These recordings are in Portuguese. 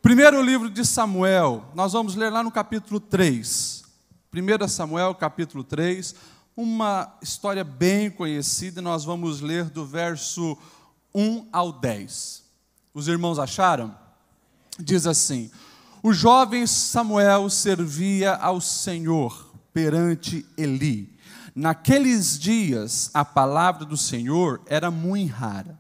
Primeiro livro de Samuel, nós vamos ler lá no capítulo 3. 1 Samuel, capítulo 3, uma história bem conhecida, nós vamos ler do verso 1 ao 10. Os irmãos acharam? Diz assim: o jovem Samuel servia ao Senhor perante Eli. Naqueles dias, a palavra do Senhor era muito rara.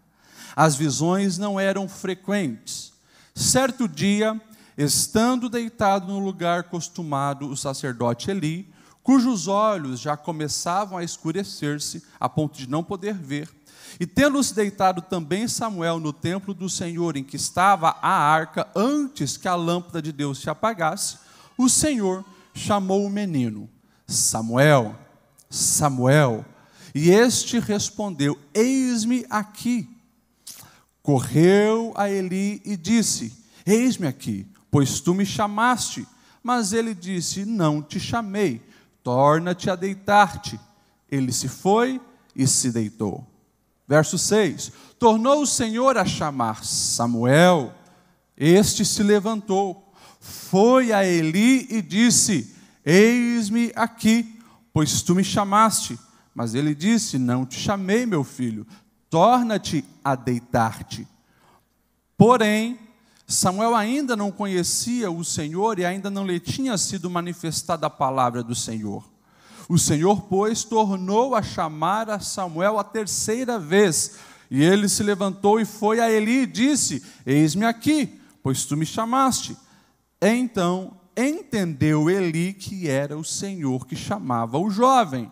As visões não eram frequentes. Certo dia, estando deitado no lugar costumado o sacerdote Eli, cujos olhos já começavam a escurecer-se, a ponto de não poder ver, e tendo-se deitado também Samuel no templo do Senhor, em que estava a arca, antes que a lâmpada de Deus se apagasse, o Senhor chamou o menino: Samuel, Samuel. E este respondeu: eis-me aqui. Correu a Eli e disse: eis-me aqui, pois tu me chamaste. Mas ele disse: não te chamei, torna-te a deitar-te. Ele se foi e se deitou. Verso 6, tornou o Senhor a chamar Samuel. Este se levantou, foi a Eli e disse: eis-me aqui, pois tu me chamaste. Mas ele disse: não te chamei, meu filho, torna-te a deitar-te. Porém, Samuel ainda não conhecia o Senhor e ainda não lhe tinha sido manifestada a palavra do Senhor. O Senhor, pois, tornou a chamar a Samuel a terceira vez. E ele se levantou e foi a Eli e disse: eis-me aqui, pois tu me chamaste. Então entendeu Eli que era o Senhor que chamava o jovem.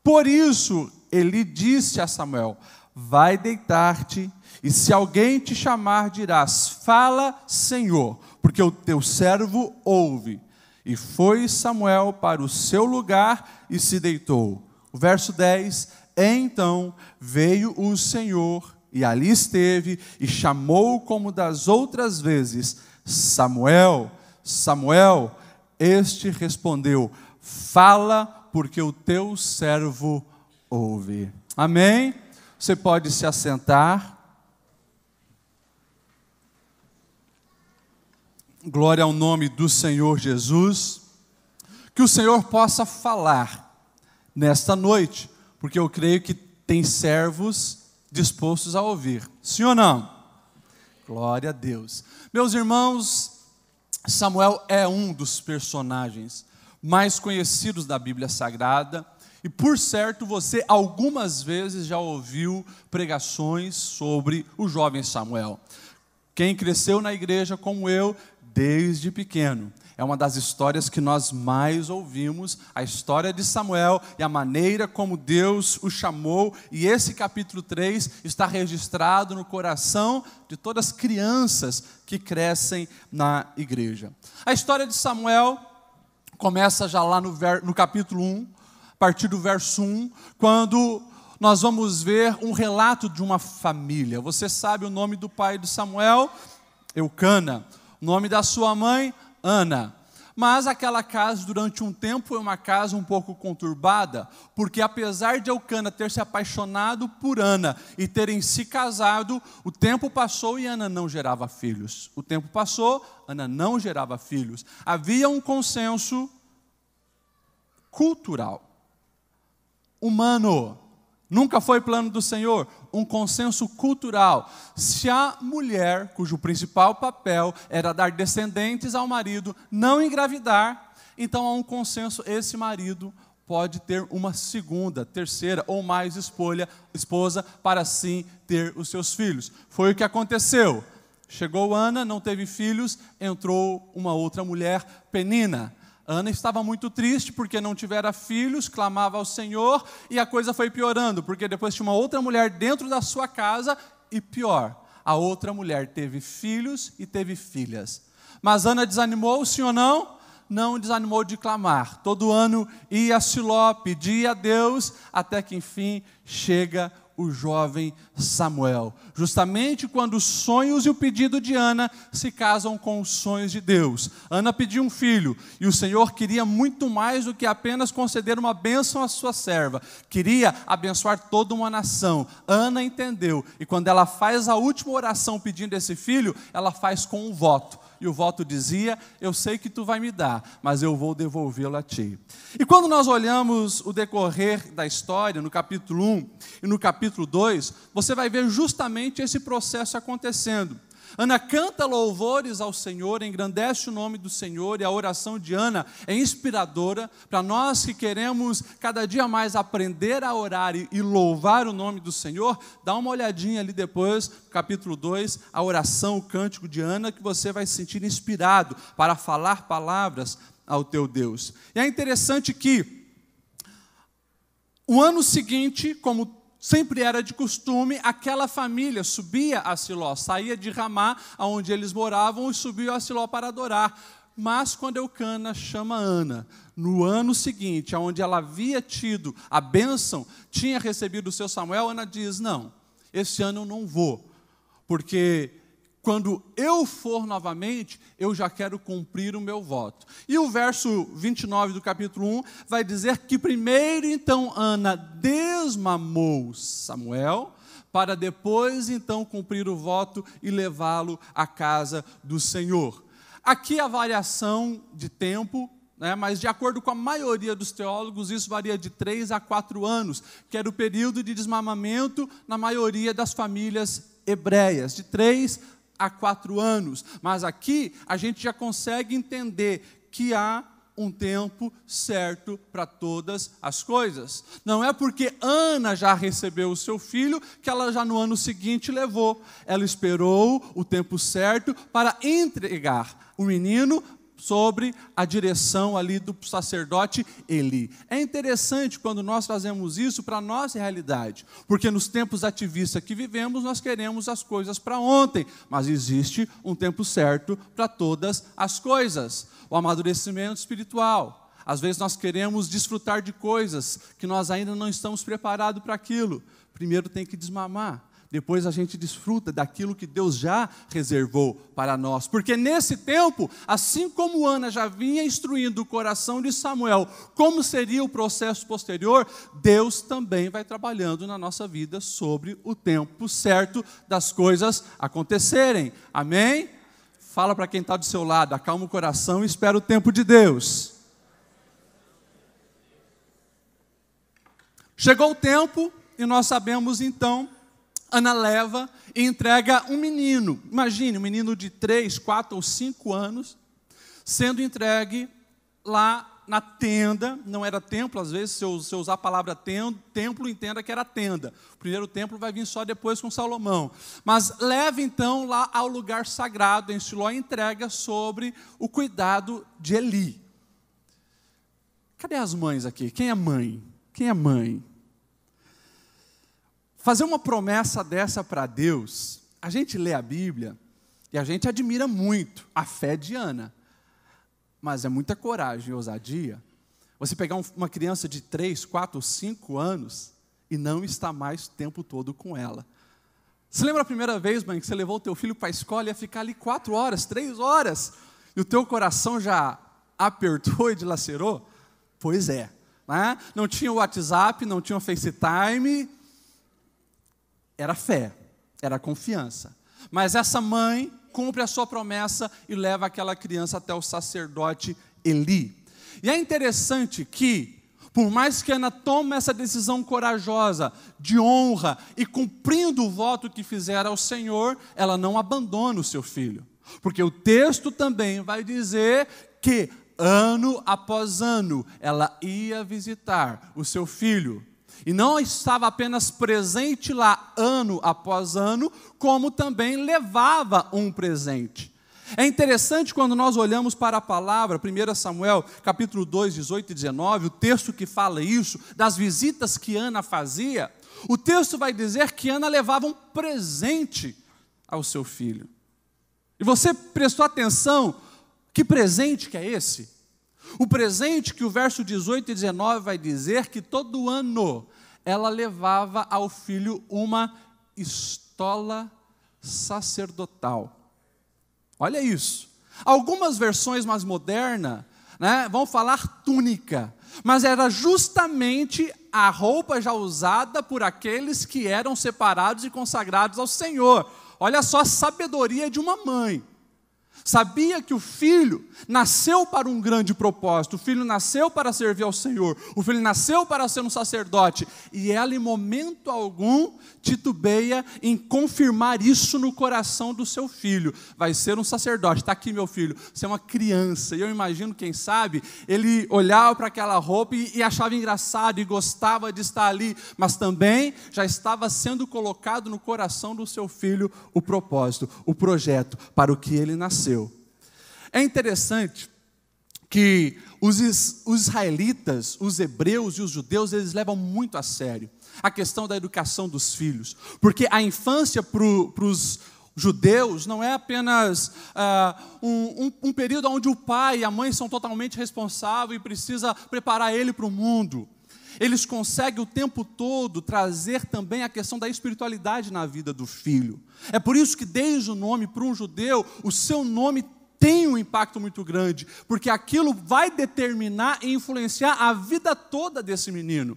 Por isso, Eli disse a Samuel: vai deitar-te, e se alguém te chamar, dirás: fala, Senhor, porque o teu servo ouve. E foi Samuel para o seu lugar e se deitou. O verso 10, então veio o Senhor, e ali esteve, e chamou como das outras vezes: Samuel, Samuel. Este respondeu: fala, porque o teu servo ouve. Amém? Você pode se assentar. Glória ao nome do Senhor Jesus. Que o Senhor possa falar nesta noite, porque eu creio que tem servos dispostos a ouvir. Sim ou não? Glória a Deus. Meus irmãos, Samuel é um dos personagens mais conhecidos da Bíblia Sagrada. E por certo, você algumas vezes já ouviu pregações sobre o jovem Samuel. Quem cresceu na igreja como eu, desde pequeno, é uma das histórias que nós mais ouvimos, a história de Samuel e a maneira como Deus o chamou. E esse capítulo 3 está registrado no coração de todas as crianças que crescem na igreja. A história de Samuel começa já lá no capítulo 1, a partir do verso 1, quando nós vamos ver um relato de uma família. Você sabe o nome do pai de Samuel? Eucana. O nome da sua mãe? Ana. Mas aquela casa, durante um tempo, foi uma casa um pouco conturbada, porque apesar de Eucana ter se apaixonado por Ana e terem se casado, o tempo passou e Ana não gerava filhos. O tempo passou, Ana não gerava filhos. Havia um consenso cultural, humano. Nunca foi plano do Senhor, um consenso cultural. Se a mulher, cujo principal papel era dar descendentes ao marido, não engravidar, então há um consenso, esse marido pode ter uma segunda, terceira ou mais esposa para assim ter os seus filhos. Foi o que aconteceu. Chegou Ana, não teve filhos, entrou uma outra mulher, Penina. Ana estava muito triste porque não tivera filhos, clamava ao Senhor, e a coisa foi piorando, porque depois tinha uma outra mulher dentro da sua casa, e pior, a outra mulher teve filhos e teve filhas. Mas Ana desanimou, sim ou não? Não desanimou de clamar. Todo ano ia a Siló, pedia a Deus, até que enfim chega o jovem Samuel. Justamente quando os sonhos e o pedido de Ana se casam com os sonhos de Deus. Ana pediu um filho e o Senhor queria muito mais do que apenas conceder uma bênção à sua serva. Queria abençoar toda uma nação. Ana entendeu e quando ela faz a última oração pedindo esse filho, ela faz com um voto. E o voto dizia: eu sei que tu vai me dar, mas eu vou devolvê-lo a ti. E quando nós olhamos o decorrer da história, no capítulo 1 e no capítulo 2, você vai ver justamente esse processo acontecendo. Ana canta louvores ao Senhor, engrandece o nome do Senhor, e a oração de Ana é inspiradora para nós que queremos cada dia mais aprender a orar e louvar o nome do Senhor. Dá uma olhadinha ali depois, capítulo 2, a oração, o cântico de Ana, que você vai se sentir inspirado para falar palavras ao teu Deus. E é interessante que o ano seguinte, como sempre era de costume, aquela família subia a Siló, saía de Ramá, onde eles moravam, e subiu a Siló para adorar. Mas quando Eucana chama Ana, no ano seguinte, onde ela havia tido a bênção, tinha recebido o seu Samuel, Ana diz: não, esse ano eu não vou, porque quando eu for novamente, eu já quero cumprir o meu voto. E o verso 29 do capítulo 1 vai dizer que primeiro então Ana desmamou Samuel, para depois então cumprir o voto e levá-lo à casa do Senhor. Aqui a variação de tempo, mas de acordo com a maioria dos teólogos, isso varia de 3 a 4 anos, que era o período de desmamamento na maioria das famílias hebreias, de 3 a 4 anos, mas aqui a gente já consegue entender que há um tempo certo para todas as coisas. Não é porque Ana já recebeu o seu filho que ela já no ano seguinte levou. Ela esperou o tempo certo para entregar o menino sobre a direção ali do sacerdote Eli. É interessante quando nós trazemos isso para a nossa realidade, porque nos tempos ativistas que vivemos, nós queremos as coisas para ontem, mas existe um tempo certo para todas as coisas. O amadurecimento espiritual. Às vezes nós queremos desfrutar de coisas que nós ainda não estamos preparados para aquilo. Primeiro tem que desmamar. Depois a gente desfruta daquilo que Deus já reservou para nós. Porque nesse tempo, assim como Ana já vinha instruindo o coração de Samuel como seria o processo posterior, Deus também vai trabalhando na nossa vida sobre o tempo certo das coisas acontecerem. Amém? Fala para quem está do seu lado, acalma o coração e espera o tempo de Deus. Chegou o tempo e nós sabemos então, Ana leva e entrega um menino. Imagine, um menino de 3, 4 ou 5 anos, sendo entregue lá na tenda. Não era templo, às vezes, se eu usar a palavra templo, entenda que era tenda. O primeiro templo vai vir só depois com Salomão. Mas leva então lá ao lugar sagrado, em Siló, e entrega sobre o cuidado de Eli. Cadê as mães aqui? Quem é mãe? Quem é mãe? Fazer uma promessa dessa para Deus, a gente lê a Bíblia e a gente admira muito a fé de Ana, mas é muita coragem e ousadia você pegar uma criança de 3, 4, 5 anos e não estar mais o tempo todo com ela. Você lembra a primeira vez, mãe, que você levou o teu filho para a escola e ia ficar ali 4 horas, 3 horas, e o teu coração já apertou e dilacerou? Pois é, né? Não tinha o WhatsApp, não tinha o FaceTime. Era fé, era confiança. Mas essa mãe cumpre a sua promessa e leva aquela criança até o sacerdote Eli. E é interessante que, por mais que Ana tome essa decisão corajosa, de honra, e cumprindo o voto que fizera ao Senhor, ela não abandona o seu filho. Porque o texto também vai dizer que, ano após ano, ela ia visitar o seu filho. E não estava apenas presente lá ano após ano, como também levava um presente. É interessante quando nós olhamos para a palavra, 1 Samuel, capítulo 2, 18 e 19, o texto que fala isso, das visitas que Ana fazia, o texto vai dizer que Ana levava um presente ao seu filho. E você prestou atenção, que presente que é esse? O presente que o verso 18 e 19 vai dizer que todo ano ela levava ao filho uma estola sacerdotal. Olha isso. Algumas versões mais modernas, vão falar túnica, mas era justamente a roupa já usada por aqueles que eram separados e consagrados ao Senhor. Olha só a sabedoria de uma mãe. Sabia que o filho nasceu para um grande propósito, o filho nasceu para servir ao Senhor, o filho nasceu para ser um sacerdote, e ela em momento algum titubeia em confirmar isso no coração do seu filho. Vai ser um sacerdote, está aqui meu filho, você é uma criança. E eu imagino, quem sabe, ele olhava para aquela roupa e achava engraçado e gostava de estar ali, mas também já estava sendo colocado no coração do seu filho o propósito, o projeto para o que ele nasceu. É interessante que os israelitas, os hebreus e os judeus, eles levam muito a sério a questão da educação dos filhos, porque a infância para os judeus não é apenas um período onde o pai e a mãe são totalmente responsáveis e precisa preparar ele para o mundo. Eles conseguem o tempo todo trazer também a questão da espiritualidade na vida do filho. É por isso que desde o nome, para um judeu, o seu nome tem um impacto muito grande, porque aquilo vai determinar e influenciar a vida toda desse menino.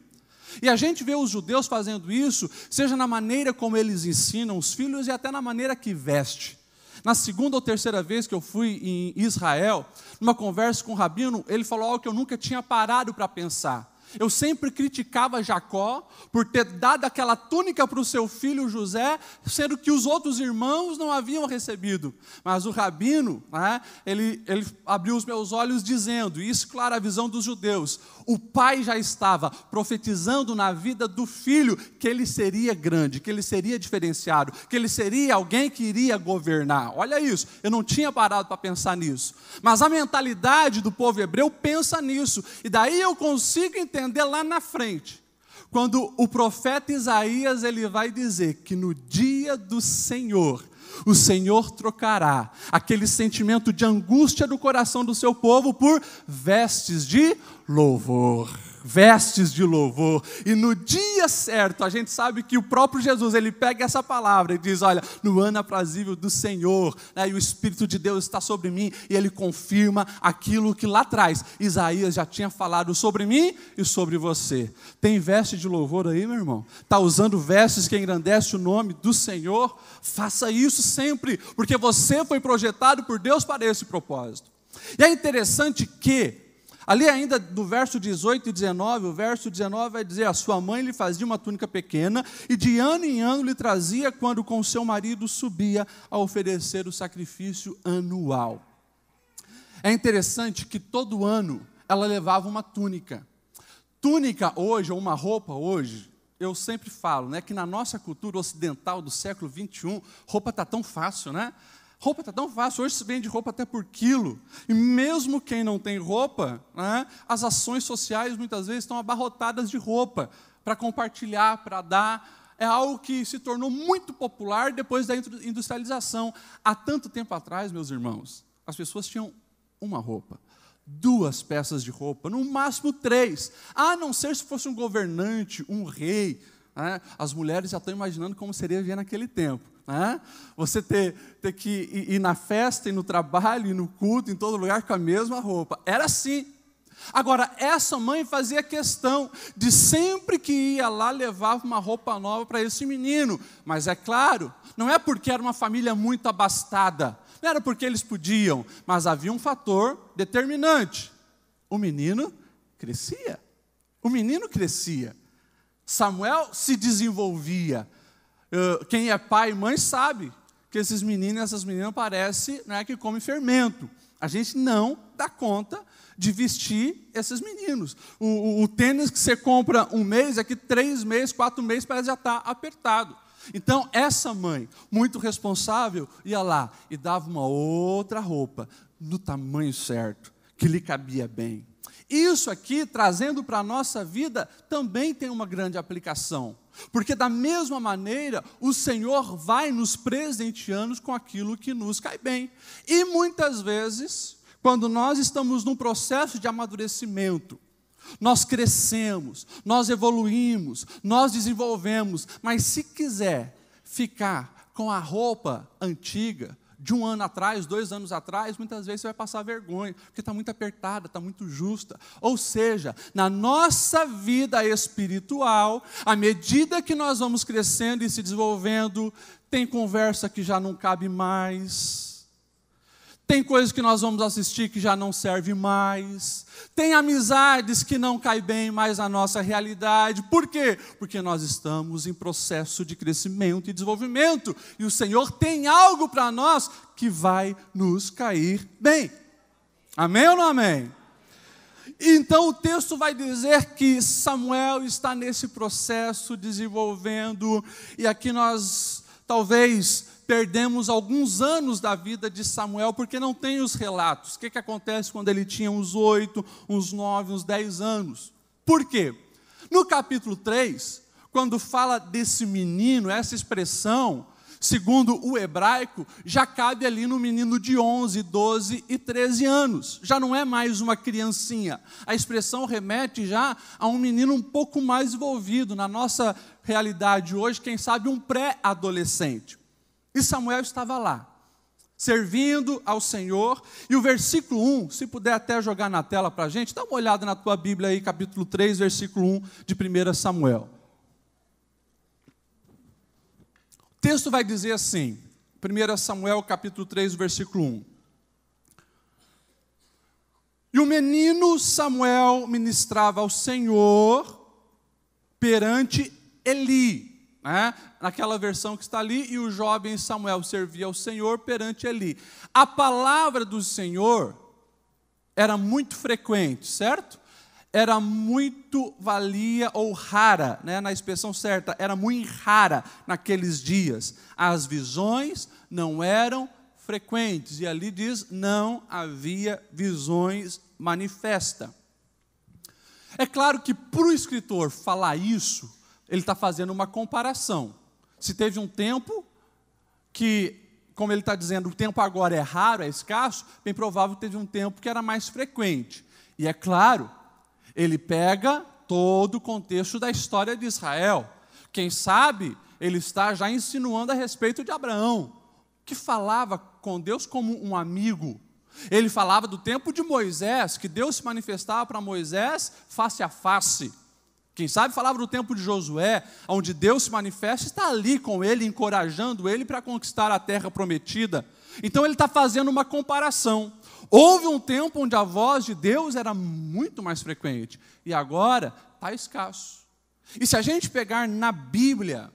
E a gente vê os judeus fazendo isso, seja na maneira como eles ensinam os filhos e até na maneira que veste. Na segunda ou terceira vez que eu fui em Israel, numa conversa com o rabino, ele falou algo que eu nunca tinha parado para pensar. Eu sempre criticava Jacó por ter dado aquela túnica para o seu filho José, sendo que os outros irmãos não haviam recebido. Mas o rabino, ele abriu os meus olhos dizendo, e isso, claro, a visão dos judeus, o pai já estava profetizando na vida do filho que ele seria grande, que ele seria diferenciado, que ele seria alguém que iria governar. Olha isso, eu não tinha parado para pensar nisso. Mas a mentalidade do povo hebreu pensa nisso, e daí eu consigo entender lá na frente, quando o profeta Isaías ele vai dizer que no dia do Senhor, o Senhor trocará aquele sentimento de angústia do coração do seu povo por vestes de louvor. Vestes de louvor, e no dia certo, a gente sabe que o próprio Jesus, ele pega essa palavra e diz, olha, no ano aprazível do Senhor, e o Espírito de Deus está sobre mim, e ele confirma aquilo que lá atrás, Isaías já tinha falado sobre mim e sobre você. Tem veste de louvor aí, meu irmão? Está usando vestes que engrandece o nome do Senhor? Faça isso sempre, porque você foi projetado por Deus para esse propósito. E é interessante que ali ainda do verso 18 e 19, o verso 19 vai dizer, a sua mãe lhe fazia uma túnica pequena, e de ano em ano lhe trazia quando com seu marido subia a oferecer o sacrifício anual. É interessante que todo ano ela levava uma túnica. Túnica hoje, ou uma roupa hoje, eu sempre falo, que na nossa cultura ocidental do século 21, roupa está tão fácil, Roupa está tão fácil, hoje se vende roupa até por quilo. E mesmo quem não tem roupa, as ações sociais muitas vezes estão abarrotadas de roupa, para compartilhar, para dar. É algo que se tornou muito popular depois da industrialização. Há tanto tempo atrás, meus irmãos, as pessoas tinham uma roupa, 2 peças de roupa, no máximo 3. A não ser se fosse um governante, um rei. As mulheres já estão imaginando como seria viver naquele tempo. Você ter que ir na festa, ir no trabalho, ir no culto, em todo lugar com a mesma roupa. Era assim. Agora, essa mãe fazia questão de sempre que ia lá, levava uma roupa nova para esse menino. Mas é claro, não é porque era uma família muito abastada, não era porque eles podiam, mas havia um fator determinante. O menino crescia. O menino crescia. Samuel se desenvolvia. Quem é pai e mãe sabe que esses meninos e essas meninas parecem que comem fermento. A gente não dá conta de vestir esses meninos. O tênis que você compra um mês, aqui 3 meses, 4 meses, parece já estar apertado. Então, essa mãe, muito responsável, ia lá e dava uma outra roupa, do tamanho certo, que lhe cabia bem. Isso aqui, trazendo para a nossa vida, também tem uma grande aplicação. Porque da mesma maneira, o Senhor vai nos presenteando com aquilo que nos cai bem. E muitas vezes, quando nós estamos num processo de amadurecimento, nós crescemos, nós evoluímos, nós desenvolvemos, mas se quiser ficar com a roupa antiga, de 1 ano atrás, 2 anos atrás, muitas vezes você vai passar vergonha, porque está muito apertada, está muito justa. Ou seja, na nossa vida espiritual, à medida que nós vamos crescendo e se desenvolvendo, tem conversa que já não cabe mais, tem coisas que nós vamos assistir que já não serve mais, tem amizades que não caem bem mais na nossa realidade. Por quê? Porque nós estamos em processo de crescimento e desenvolvimento, e o Senhor tem algo para nós que vai nos cair bem. Amém ou não amém? Então o texto vai dizer que Samuel está nesse processo desenvolvendo, e aqui nós talvez perdemos alguns anos da vida de Samuel, porque não tem os relatos. O que acontece quando ele tinha uns 8, uns 9, uns 10 anos? Por quê? No capítulo 3, quando fala desse menino, essa expressão, segundo o hebraico, já cabe ali no menino de 11, 12 e 13 anos. Já não é mais uma criancinha. A expressão remete já a um menino um pouco mais envolvido. Na nossa realidade hoje, quem sabe um pré-adolescente. E Samuel estava lá, servindo ao Senhor. E o versículo 1, se puder até jogar na tela para a gente, dá uma olhada na tua Bíblia aí, capítulo 3, versículo 1 de 1 Samuel. O texto vai dizer assim, 1 Samuel capítulo 3, versículo 1. E o menino Samuel ministrava ao Senhor perante Eli, né? Naquela versão que está ali, e o jovem Samuel servia ao Senhor perante Eli. A palavra do Senhor era muito frequente, certo? Era muito valia ou rara, né? Na expressão certa, era muito rara naqueles dias. As visões não eram frequentes, e ali diz, não havia visões manifestas. É claro que para o escritor falar isso, ele está fazendo uma comparação. Se teve um tempo que, como ele está dizendo, o tempo agora é raro, é escasso, bem provável que teve um tempo que era mais frequente. E é claro, ele pega todo o contexto da história de Israel. Quem sabe, ele está já insinuando a respeito de Abraão, que falava com Deus como um amigo. Ele falava do tempo de Moisés, que Deus se manifestava para Moisés face a face. Quem sabe falava do tempo de Josué, onde Deus se manifesta, está ali com ele, encorajando ele para conquistar a terra prometida. Então ele está fazendo uma comparação. Houve um tempo onde a voz de Deus era muito mais frequente, e agora está escasso. E se a gente pegar na Bíblia,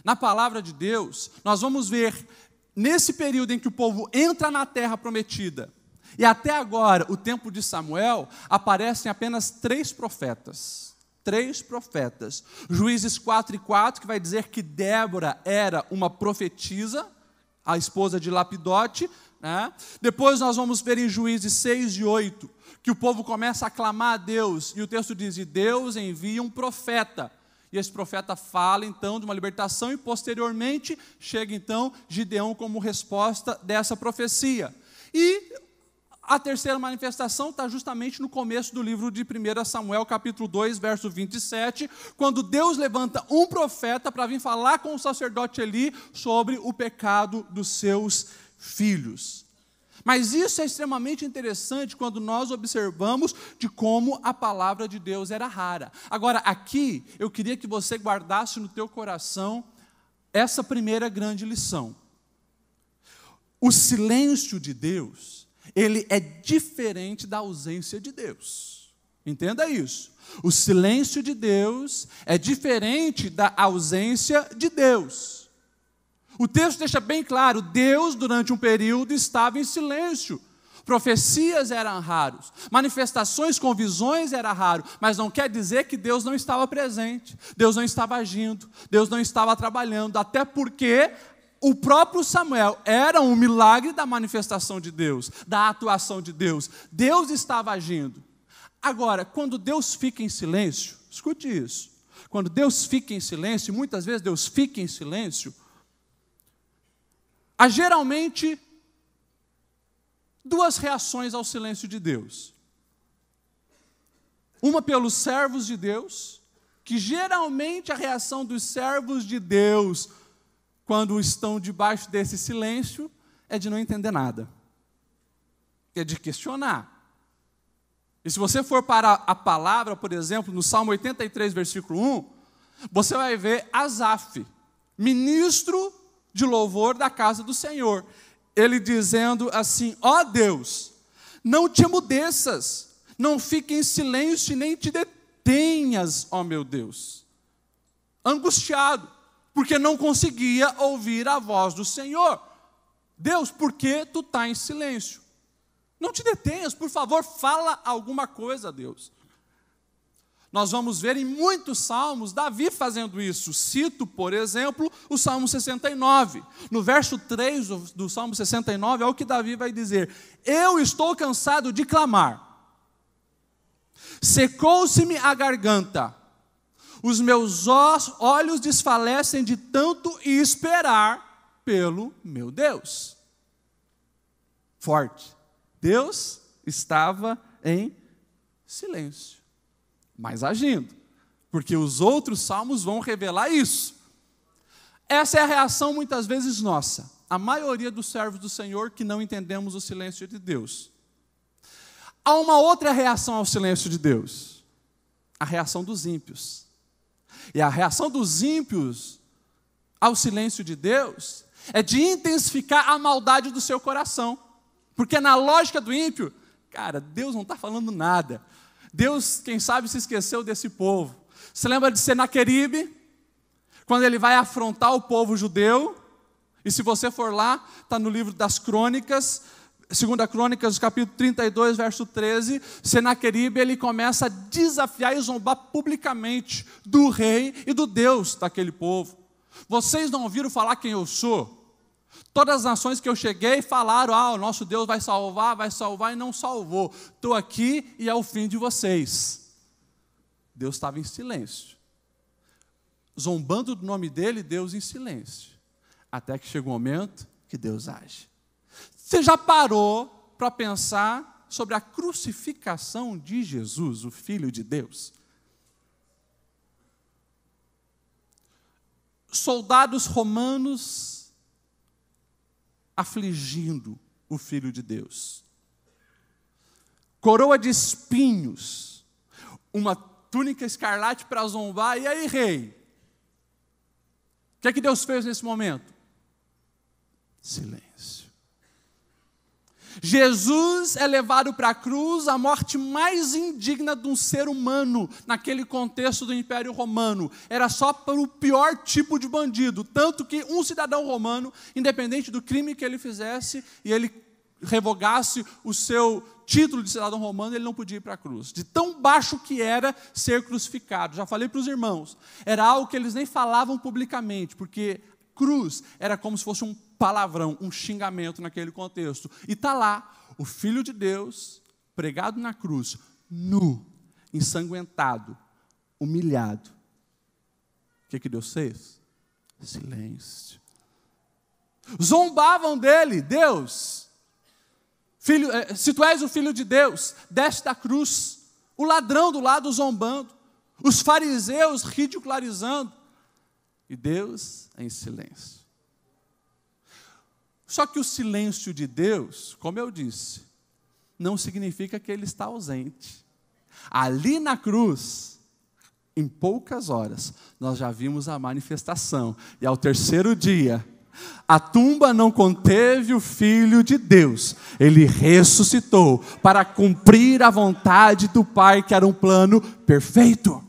na palavra de Deus, nós vamos ver, nesse período em que o povo entra na terra prometida, e até agora, o tempo de Samuel, aparecem apenas 3 profetas. 3 profetas. Juízes 4:4, que vai dizer que Débora era uma profetisa, a esposa de Lapidote, né? Depois nós vamos ver em Juízes 6:8, que o povo começa a clamar a Deus, e o texto diz, e Deus envia um profeta. E esse profeta fala então de uma libertação, e posteriormente chega então Gideão como resposta dessa profecia. E a terceira manifestação está justamente no começo do livro de 1 Samuel, capítulo 2, verso 27, quando Deus levanta um profeta para vir falar com o sacerdote Eli sobre o pecado dos seus filhos. Mas isso é extremamente interessante quando nós observamos de como a palavra de Deus era rara. Agora, aqui, eu queria que você guardasse no teu coração essa primeira grande lição. O silêncio de Deus, ele é diferente da ausência de Deus. Entenda isso. O silêncio de Deus é diferente da ausência de Deus. O texto deixa bem claro, Deus durante um período estava em silêncio. Profecias eram raros, manifestações com visões era raro, mas não quer dizer que Deus não estava presente, Deus não estava agindo, Deus não estava trabalhando, até porque o próprio Samuel era um milagre da manifestação de Deus, da atuação de Deus. Deus estava agindo. Agora, quando Deus fica em silêncio, escute isso, quando Deus fica em silêncio, e muitas vezes Deus fica em silêncio, há geralmente 2 reações ao silêncio de Deus. Uma pelos servos de Deus, que geralmente a reação dos servos de Deus, quando estão debaixo desse silêncio, é de não entender nada. É de questionar. E se você for para a palavra, por exemplo, no Salmo 83, versículo 1, você vai ver Asaf, ministro de louvor da casa do Senhor. Ele dizendo assim: ó Deus, não te emudeças, não fique em silêncio, nem te detenhas, ó meu Deus. Angustiado, porque não conseguia ouvir a voz do Senhor. Deus, por que tu está em silêncio? Não te detenhas, por favor, fala alguma coisa a Deus. Nós vamos ver em muitos salmos Davi fazendo isso. Cito, por exemplo, o Salmo 69. No verso 3 do Salmo 69, é o que Davi vai dizer: eu estou cansado de clamar, secou-se-me a garganta, os meus olhos desfalecem de tanto esperar pelo meu Deus. Forte. Deus estava em silêncio, mas agindo, porque os outros salmos vão revelar isso. Essa é a reação muitas vezes nossa, a maioria dos servos do Senhor que não entendemos o silêncio de Deus. Há uma outra reação ao silêncio de Deus, a reação dos ímpios. E a reação dos ímpios ao silêncio de Deus é de intensificar a maldade do seu coração. Porque na lógica do ímpio, cara, Deus não está falando nada. Deus, quem sabe, se esqueceu desse povo. Você lembra de Senaqueribe? Quando ele vai afrontar o povo judeu. E se você for lá, está no livro das Crônicas, 2 Crônicas, capítulo 32, verso 13. Senaqueribe, ele começa a desafiar e zombar publicamente do rei e do Deus daquele povo. Vocês não ouviram falar quem eu sou? Todas as nações que eu cheguei falaram: o nosso Deus vai salvar e não salvou. Estou aqui e é o fim de vocês. Deus estava em silêncio. Zombando do nome dele, Deus em silêncio. Até que chega um momento que Deus age. Você já parou para pensar sobre a crucificação de Jesus, o Filho de Deus? Soldados romanos afligindo o Filho de Deus. Coroa de espinhos, uma túnica escarlate para zombar. E aí, rei? O que é que Deus fez nesse momento? Silêncio. Jesus é levado para a cruz, a morte mais indigna de um ser humano, naquele contexto do Império Romano. Era só para o pior tipo de bandido, tanto que um cidadão romano, independente do crime que ele fizesse, e ele revogasse o seu título de cidadão romano, ele não podia ir para a cruz. De tão baixo que era ser crucificado. Já falei para os irmãos, era algo que eles nem falavam publicamente, porque cruz era como se fosse um palavrão, um xingamento naquele contexto. E está lá, o Filho de Deus, pregado na cruz, nu, ensanguentado, humilhado. O que Deus fez? Silêncio. Zombavam dele: Deus, filho, se tu és o Filho de Deus, desce da cruz. O ladrão do lado zombando, os fariseus ridicularizando, e Deus em silêncio. Só que o silêncio de Deus, como eu disse, não significa que Ele está ausente. Ali na cruz, em poucas horas, nós já vimos a manifestação. E ao terceiro dia, a tumba não conteve o Filho de Deus. Ele ressuscitou para cumprir a vontade do Pai, que era um plano perfeito.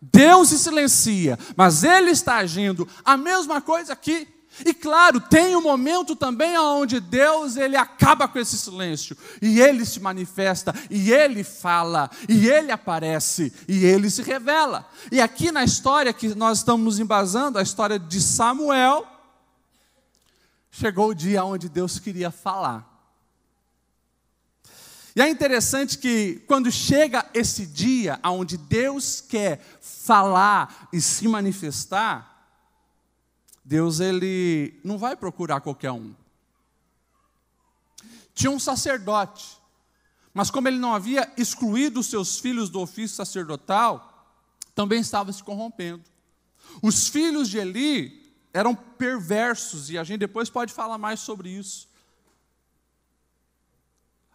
Deus se silencia, mas Ele está agindo. A mesma coisa aqui. E claro, tem um momento também onde Deus, Ele acaba com esse silêncio. E Ele se manifesta, e Ele fala, e Ele aparece, e Ele se revela. E aqui na história que nós estamos nos embasando, a história de Samuel, chegou o dia onde Deus queria falar. E é interessante que quando chega esse dia onde Deus quer falar e se manifestar, Deus, Ele não vai procurar qualquer um. Tinha um sacerdote, Mas como ele não havia excluído os seus filhos do ofício sacerdotal, também estava se corrompendo. Os filhos de Eli eram perversos, e a gente depois pode falar mais sobre isso.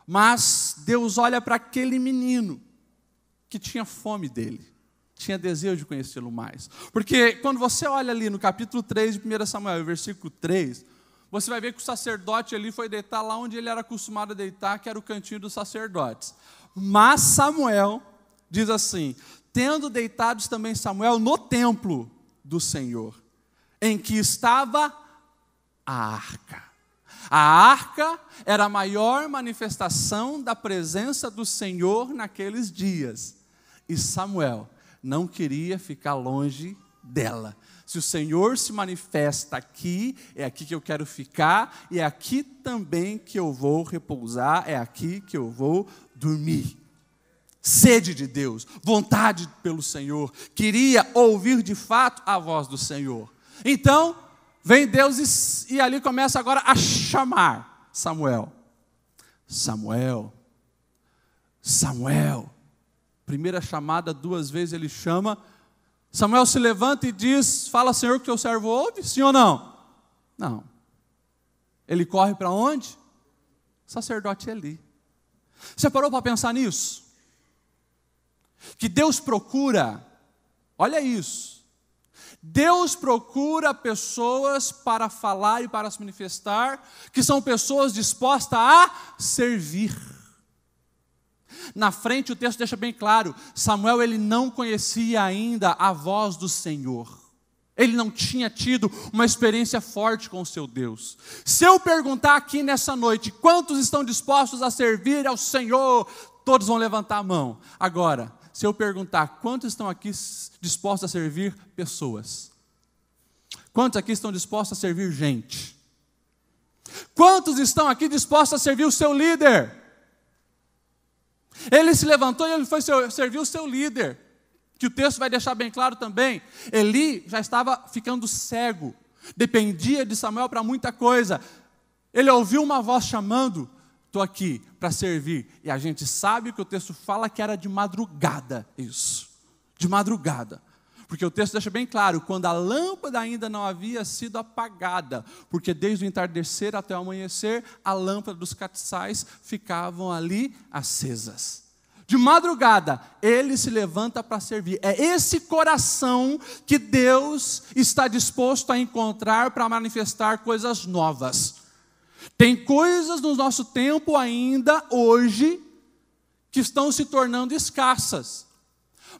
Mas Deus olha para aquele menino que tinha fome dele, tinha desejo de conhecê-lo mais. Porque quando você olha ali no capítulo 3 de 1 Samuel, versículo 3, você vai ver que o sacerdote ali foi deitar lá onde ele era acostumado a deitar, que era o cantinho dos sacerdotes. Mas Samuel diz assim: tendo deitados também Samuel no templo do Senhor, em que estava a arca. A arca era a maior manifestação da presença do Senhor naqueles dias. E Samuel não queria ficar longe dela. Se o Senhor se manifesta aqui, é aqui que eu quero ficar, e é aqui também que eu vou repousar, é aqui que eu vou dormir. Sede de Deus, vontade pelo Senhor, queria ouvir de fato a voz do Senhor. Então, vem Deus e ali começa agora a chamar Samuel. Samuel, Samuel. Primeira chamada, 2 vezes ele chama. Samuel se levanta e diz: fala, Senhor, que teu servo ouve, sim ou não? Não. Ele corre para onde? O sacerdote Eli. Você parou para pensar nisso? Que Deus procura, olha isso, Deus procura pessoas para falar e para se manifestar, que são pessoas dispostas a servir. Na frente o texto deixa bem claro, Samuel ele não conhecia ainda a voz do Senhor. Ele não tinha tido uma experiência forte com o seu Deus. Se eu perguntar aqui nessa noite, quantos estão dispostos a servir ao Senhor? Todos vão levantar a mão. Agora, se eu perguntar, quantos estão aqui dispostos a servir pessoas? Quantos aqui estão dispostos a servir gente? Quantos estão aqui dispostos a servir o seu líder? Ele se levantou e ele foi servir o seu líder, que o texto vai deixar bem claro também. Eli já estava ficando cego, dependia de Samuel para muita coisa. Ele ouviu uma voz chamando: estou aqui para servir. E a gente sabe que o texto fala que era de madrugada isso, de madrugada. Porque o texto deixa bem claro, quando a lâmpada ainda não havia sido apagada, porque desde o entardecer até o amanhecer, a lâmpada dos catiçais ficavam ali acesas. De madrugada, ele se levanta para servir. É esse coração que Deus está disposto a encontrar para manifestar coisas novas. Tem coisas no nosso tempo ainda, hoje, que estão se tornando escassas.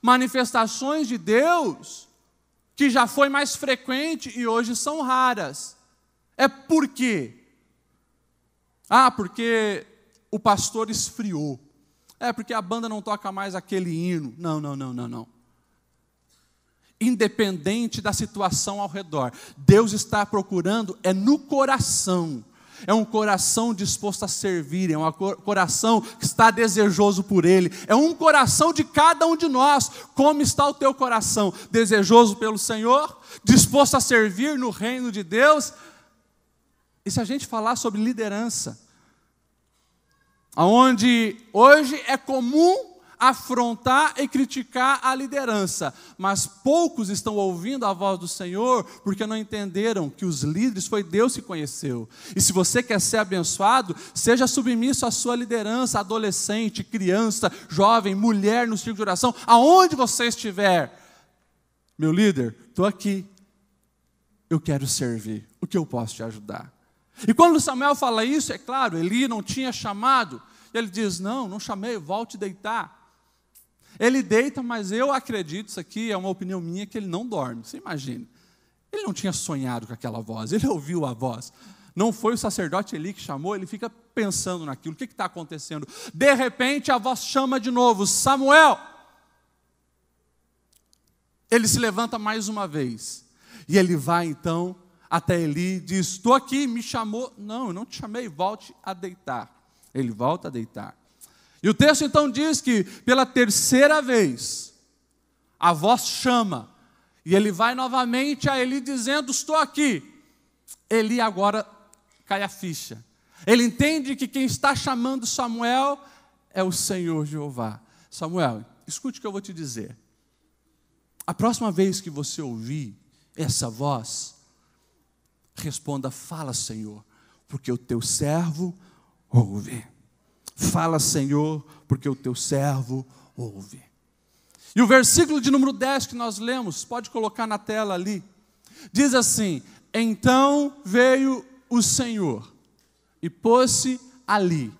Manifestações de Deus que já foi mais frequente e hoje são raras. É por quê? Porque o pastor esfriou. É porque a banda não toca mais aquele hino. Não. Independente da situação ao redor, Deus está procurando no coração. É um coração disposto a servir, é um coração que está desejoso por Ele. É um coração de cada um de nós. Como está o teu coração? Desejoso pelo Senhor? Disposto a servir no reino de Deus? E se a gente falar sobre liderança, onde hoje é comum afrontar e criticar a liderança, mas poucos estão ouvindo a voz do Senhor, porque não entenderam que os líderes foi Deus que conheceu. E se você quer ser abençoado, seja submisso à sua liderança, adolescente, criança, jovem, mulher no círculo de oração, aonde você estiver. Meu líder, estou aqui, eu quero servir, o que eu posso te ajudar? E quando Samuel fala isso, é claro, Eli não tinha chamado, ele diz: não chamei, volte deitar. Ele deita, mas eu acredito, isso aqui é uma opinião minha, que ele não dorme. Você imagina. Ele não tinha sonhado com aquela voz, ele ouviu a voz. Não foi o sacerdote Eli que chamou, ele fica pensando naquilo. O que está acontecendo? De repente a voz chama de novo: Samuel! Ele se levanta mais uma vez. E ele vai então até Eli e diz: estou aqui, me chamou. Não, eu não te chamei, volte a deitar. Ele volta a deitar. E o texto então diz que pela terceira vez a voz chama, e ele vai novamente a Eli dizendo: estou aqui. Eli agora cai a ficha. Ele entende que quem está chamando Samuel é o Senhor Jeová. Samuel, escute o que eu vou te dizer. A próxima vez que você ouvir essa voz, responda: fala, Senhor, porque o teu servo ouve. Fala, Senhor, porque o teu servo ouve. E o versículo de número 10 que nós lemos, pode colocar na tela ali, diz assim: então veio o Senhor e pôs-se ali,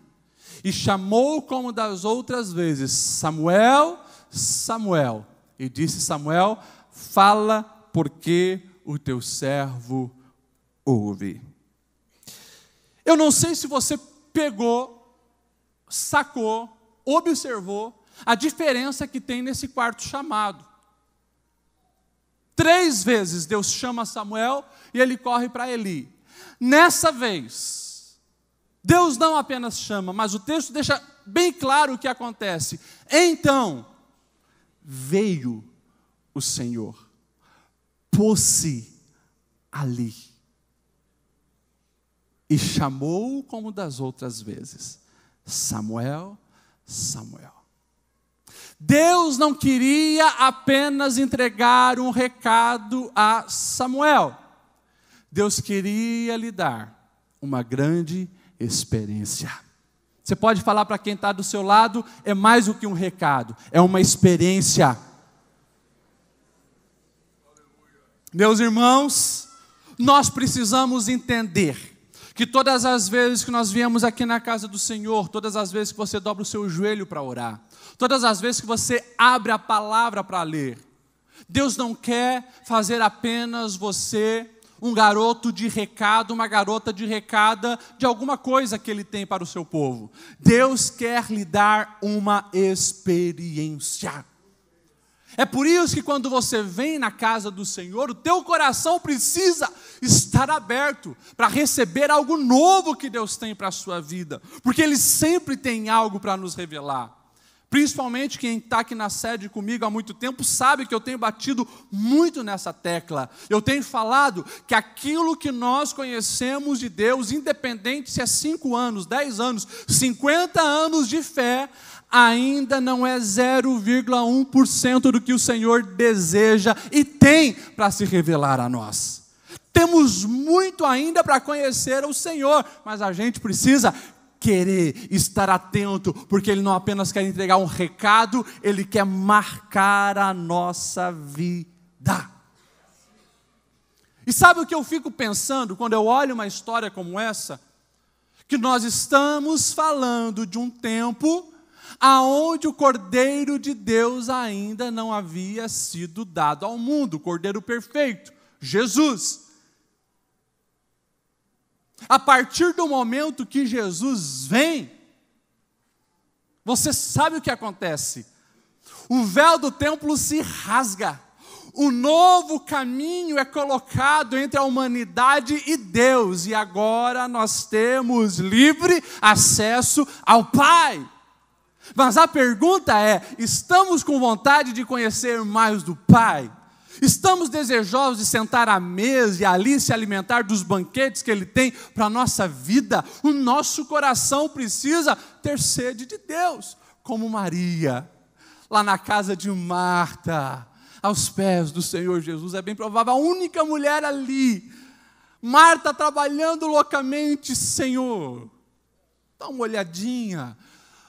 e chamou como das outras vezes: Samuel, Samuel. E disse Samuel: fala, porque o teu servo ouve. Eu não sei se você pegou, sacou, observou a diferença que tem nesse quarto chamado. 3 vezes Deus chama Samuel e ele corre para Eli. Nessa vez, Deus não apenas chama, mas o texto deixa bem claro o que acontece. Então, veio o Senhor, pôs-se ali e chamou como das outras vezes: Samuel, Samuel. Deus não queria apenas entregar um recado a Samuel. Deus queria lhe dar uma grande experiência. Você pode falar para quem está do seu lado: é mais do que um recado, é uma experiência. Meus irmãos, nós precisamos entender que todas as vezes que nós viemos aqui na casa do Senhor, todas as vezes que você dobra o seu joelho para orar, todas as vezes que você abre a palavra para ler, Deus não quer fazer apenas você um garoto de recado, uma garota de recada de alguma coisa que Ele tem para o seu povo. Deus quer lhe dar uma experiência. É por isso que quando você vem na casa do Senhor, o teu coração precisa estar aberto para receber algo novo que Deus tem para a sua vida, porque Ele sempre tem algo para nos revelar. Principalmente quem está aqui na sede comigo há muito tempo sabe que eu tenho batido muito nessa tecla. Eu tenho falado que aquilo que nós conhecemos de Deus, independente se é 5 anos, 10 anos, 50 anos de fé, ainda não é 0,1% do que o Senhor deseja e tem para se revelar a nós. Temos muito ainda para conhecer o Senhor, mas a gente precisa querer estar atento, porque Ele não apenas quer entregar um recado, Ele quer marcar a nossa vida. E sabe o que eu fico pensando quando eu olho uma história como essa? Que nós estamos falando de um tempo aonde o Cordeiro de Deus ainda não havia sido dado ao mundo, o Cordeiro perfeito, Jesus. A partir do momento que Jesus vem, você sabe o que acontece? O véu do templo se rasga. Um novo caminho é colocado entre a humanidade e Deus. E agora nós temos livre acesso ao Pai. Mas a pergunta é: estamos com vontade de conhecer mais do Pai? Estamos desejosos de sentar à mesa e ali se alimentar dos banquetes que Ele tem para a nossa vida? O nosso coração precisa ter sede de Deus, como Maria, lá na casa de Marta, aos pés do Senhor Jesus. É bem provável, a única mulher ali, Marta trabalhando loucamente: Senhor, dá uma olhadinha.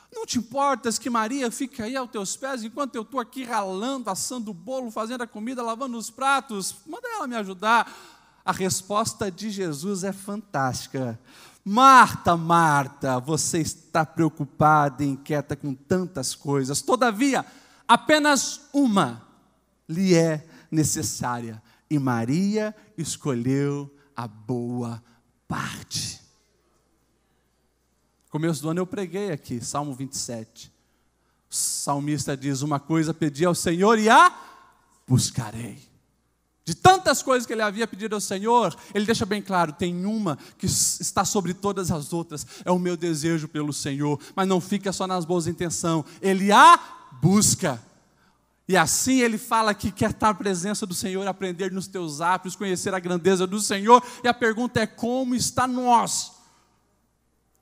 Não te importas que Maria fique aí aos teus pés, enquanto eu estou aqui ralando, assando o bolo, fazendo a comida, lavando os pratos? Manda ela me ajudar. A resposta de Jesus é fantástica. Marta, Marta, você está preocupada e inquieta com tantas coisas. Todavia, apenas uma lhe é necessária. E Maria escolheu a boa parte. No começo do ano eu preguei aqui, Salmo 27. O salmista diz: uma coisa pedi ao Senhor e a buscarei. De tantas coisas que ele havia pedido ao Senhor, ele deixa bem claro: tem uma que está sobre todas as outras, é o meu desejo pelo Senhor. Mas não fica só nas boas intenções, ele a busca. E assim ele fala que quer estar na presença do Senhor, aprender nos teus átrios, conhecer a grandeza do Senhor. E a pergunta é: como está nós?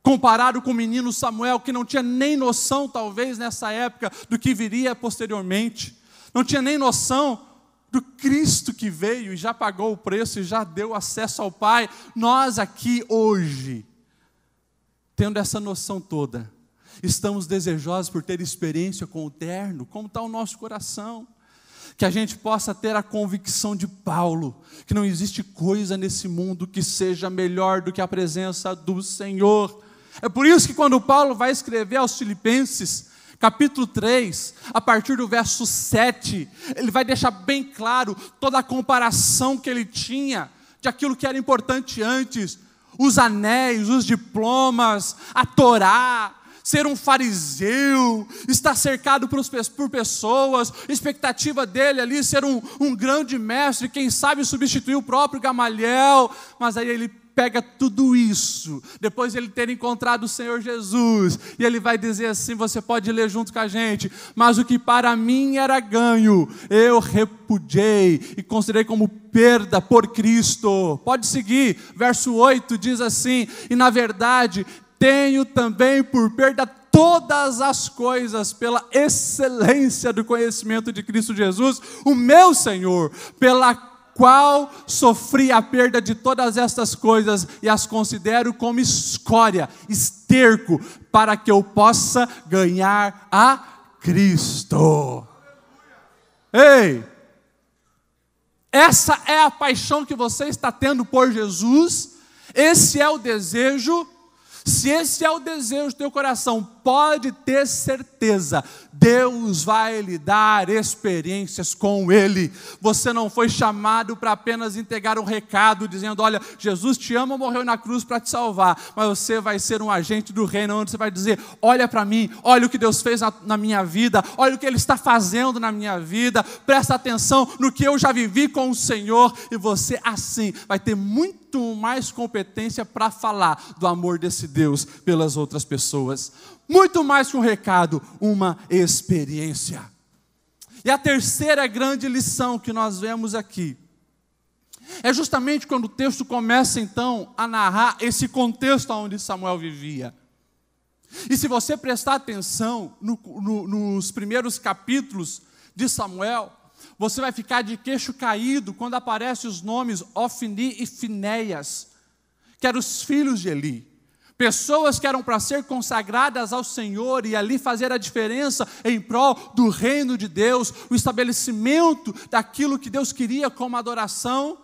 comparado com o menino Samuel, que não tinha nem noção, talvez, nessa época, do que viria posteriormente. Não tinha nem noção do Cristo que veio e já pagou o preço e já deu acesso ao Pai. Nós aqui hoje, tendo essa noção toda, estamos desejosos por ter experiência com o eterno. Como está o nosso coração? Que a gente possa ter a convicção de Paulo, que não existe coisa nesse mundo que seja melhor do que a presença do Senhor. É por isso que quando Paulo vai escrever aos Filipenses, capítulo 3, a partir do verso 7, ele vai deixar bem claro toda a comparação que ele tinha de aquilo que era importante antes, os anéis, os diplomas, a Torá, ser um fariseu, estar cercado por pessoas, expectativa dele ali ser um grande mestre, quem sabe substituir o próprio Gamaliel, mas aí ele pega tudo isso, depois de ele ter encontrado o Senhor Jesus, e ele vai dizer assim, você pode ler junto com a gente, mas o que para mim era ganho, eu repudiei e considerei como perda por Cristo. Pode seguir, verso 8 diz assim, e na verdade, tenho também por perda todas as coisas pela excelência do conhecimento de Cristo Jesus, o meu Senhor, pela qual sofri a perda de todas estas coisas e as considero como escória, esterco, para que eu possa ganhar a Cristo. Ei! Essa é a paixão que você está tendo por Jesus? Esse é o desejo? Se esse é o desejo do teu coração, pode ter certeza, Deus vai lhe dar experiências com Ele. Você não foi chamado para apenas entregar um recado, dizendo, olha, Jesus te ama, morreu na cruz para te salvar, mas você vai ser um agente do reino, onde você vai dizer, olha para mim, olha o que Deus fez na minha vida, olha o que Ele está fazendo na minha vida, presta atenção no que eu já vivi com o Senhor, e você assim vai ter muito mais competência para falar do amor desse Deus pelas outras pessoas. Muito mais que um recado, uma experiência. E a terceira grande lição que nós vemos aqui, é justamente quando o texto começa então a narrar esse contexto onde Samuel vivia. E se você prestar atenção nos primeiros capítulos de Samuel, você vai ficar de queixo caído quando aparecem os nomes Ofni e Finéias, que eram os filhos de Eli. Pessoas que eram para ser consagradas ao Senhor e ali fazer a diferença em prol do reino de Deus, o estabelecimento daquilo que Deus queria como adoração.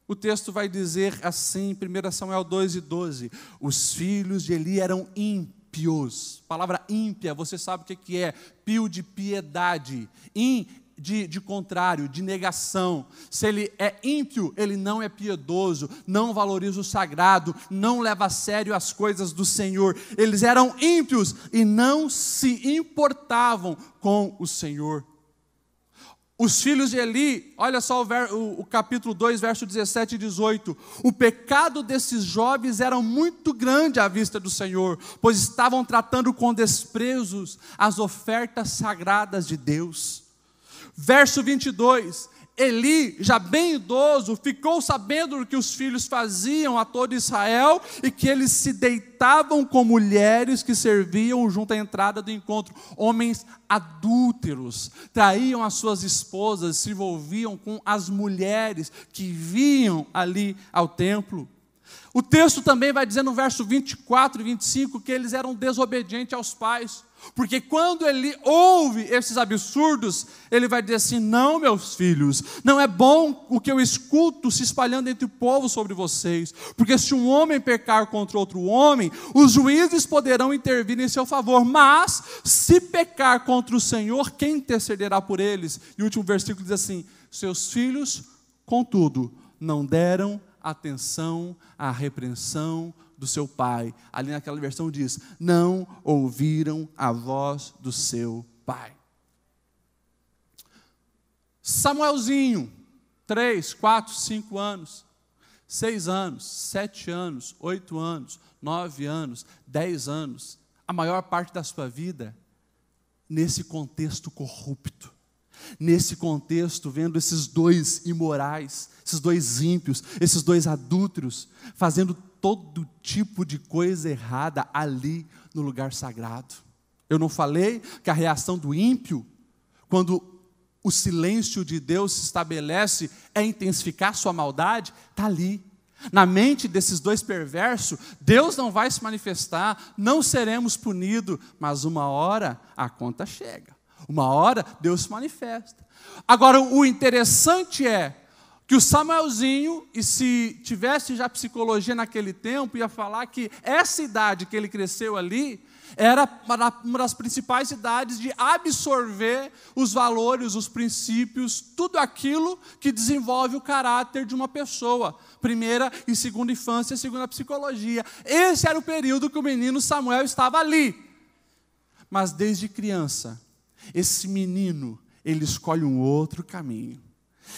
O texto vai dizer assim, 1 Samuel 2:12, os filhos de Eli eram ímpios. Palavra ímpia, você sabe o que é? Pio de piedade, de contrário, de negação. Se ele é ímpio, ele não é piedoso, não valoriza o sagrado, não leva a sério as coisas do Senhor. Eles eram ímpios e não se importavam com o Senhor. Os filhos de Eli, olha só o capítulo 2, verso 17 e 18. O pecado desses jovens era muito grande à vista do Senhor, pois estavam tratando com desprezos as ofertas sagradas de Deus. Verso 22, Eli, já bem idoso, ficou sabendo do que os filhos faziam a todo Israel e que eles se deitavam com mulheres que serviam junto à entrada do encontro, homens adúlteros, traíam as suas esposas, se envolviam com as mulheres que vinham ali ao templo. O texto também vai dizer no verso 24 e 25 que eles eram desobedientes aos pais, porque quando ele ouve esses absurdos, ele vai dizer assim, não, meus filhos, não é bom o que eu escuto se espalhando entre o povo sobre vocês, porque se um homem pecar contra outro homem, os juízes poderão intervir em seu favor, mas se pecar contra o Senhor, quem intercederá por eles? E o último versículo diz assim, seus filhos, contudo, não deram atenção à repreensão do seu pai. Ali naquela versão diz, não ouviram a voz do seu pai. Samuelzinho, 3, 4, 5 anos, 6 anos, 7 anos, 8 anos, 9 anos, 10 anos, a maior parte da sua vida nesse contexto corrupto. Nesse contexto, vendo esses dois imorais, esses dois ímpios, esses dois adúlteros, fazendo todo tipo de coisa errada ali no lugar sagrado. Eu não falei que a reação do ímpio, quando o silêncio de Deus se estabelece, é intensificar sua maldade? Está ali. Na mente desses dois perversos, Deus não vai se manifestar, não seremos punidos, mas uma hora a conta chega. Uma hora Deus se manifesta. Agora, o interessante é que o Samuelzinho, e se tivesse já psicologia naquele tempo, ia falar que essa idade que ele cresceu ali, era uma das principais idades de absorver os valores, os princípios, tudo aquilo que desenvolve o caráter de uma pessoa. Primeira e segunda infância, segundo a psicologia. Esse era o período que o menino Samuel estava ali. Mas desde criança, esse menino, ele escolhe um outro caminho.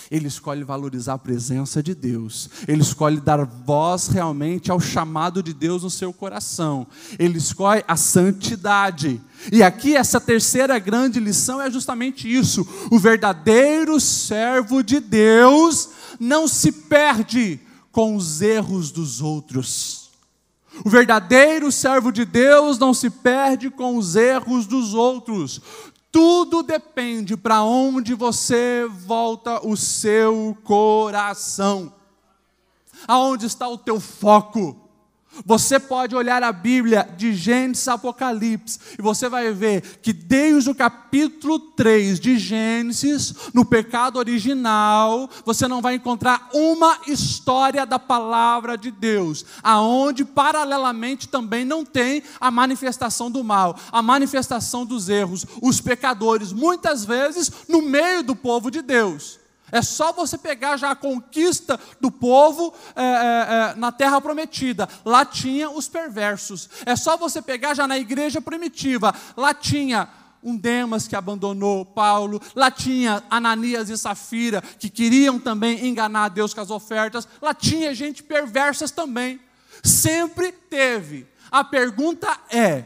Ele escolhe valorizar a presença de Deus. Ele escolhe dar voz realmente ao chamado de Deus no seu coração. Ele escolhe a santidade. E aqui essa terceira grande lição é justamente isso. O verdadeiro servo de Deus não se perde com os erros dos outros. O verdadeiro servo de Deus não se perde com os erros dos outros. Tudo depende para onde você volta o seu coração. Aonde está o teu foco? Você pode olhar a Bíblia de Gênesis a Apocalipse e você vai ver que desde o capítulo 3 de Gênesis, no pecado original, você não vai encontrar uma história da palavra de Deus, aonde paralelamente também não tem a manifestação do mal, a manifestação dos erros, os pecadores, muitas vezes no meio do povo de Deus. É só você pegar já a conquista do povo na terra prometida. Lá tinha os perversos. É só você pegar já na igreja primitiva. Lá tinha um Demas que abandonou Paulo. Lá tinha Ananias e Safira que queriam também enganar Deus com as ofertas. Lá tinha gente perversas também. Sempre teve. A pergunta é: